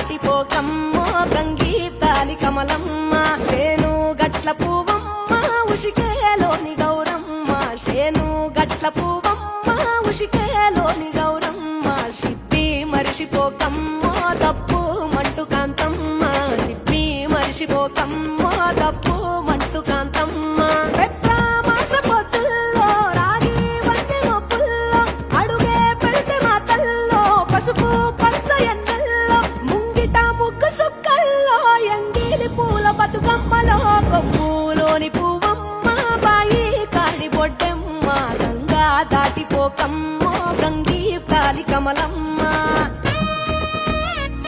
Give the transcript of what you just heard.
దాటిపోకమ్మో గంగి తాలి కమలమ్మ శేను గట్ల పువ్వమ్మ ఉషికేలోని గౌరమ్మ శేను గట్ల పువ్వమ్మ ఉషికేలోని గౌరమ్మ షిప్పి మరిషిపోకమ్మో తప్పు మంటు కాంతమ్మ షిప్పి మరిషిపోకమ్మో తప్పు మంటు కాంతమ్మ పసుపు పచ్చ ఎన్నెల్లో ముంగిట ముగ్గు సుక్కల్లో ఎంగిలి పూల బతుకమ్మలో కొమ్ములోని పువ్వమ్మ బాయి కాడి బొడ్డెమ్మ గంగా దాటిపోకమ్మో గంగి కాలి కమలమ్మ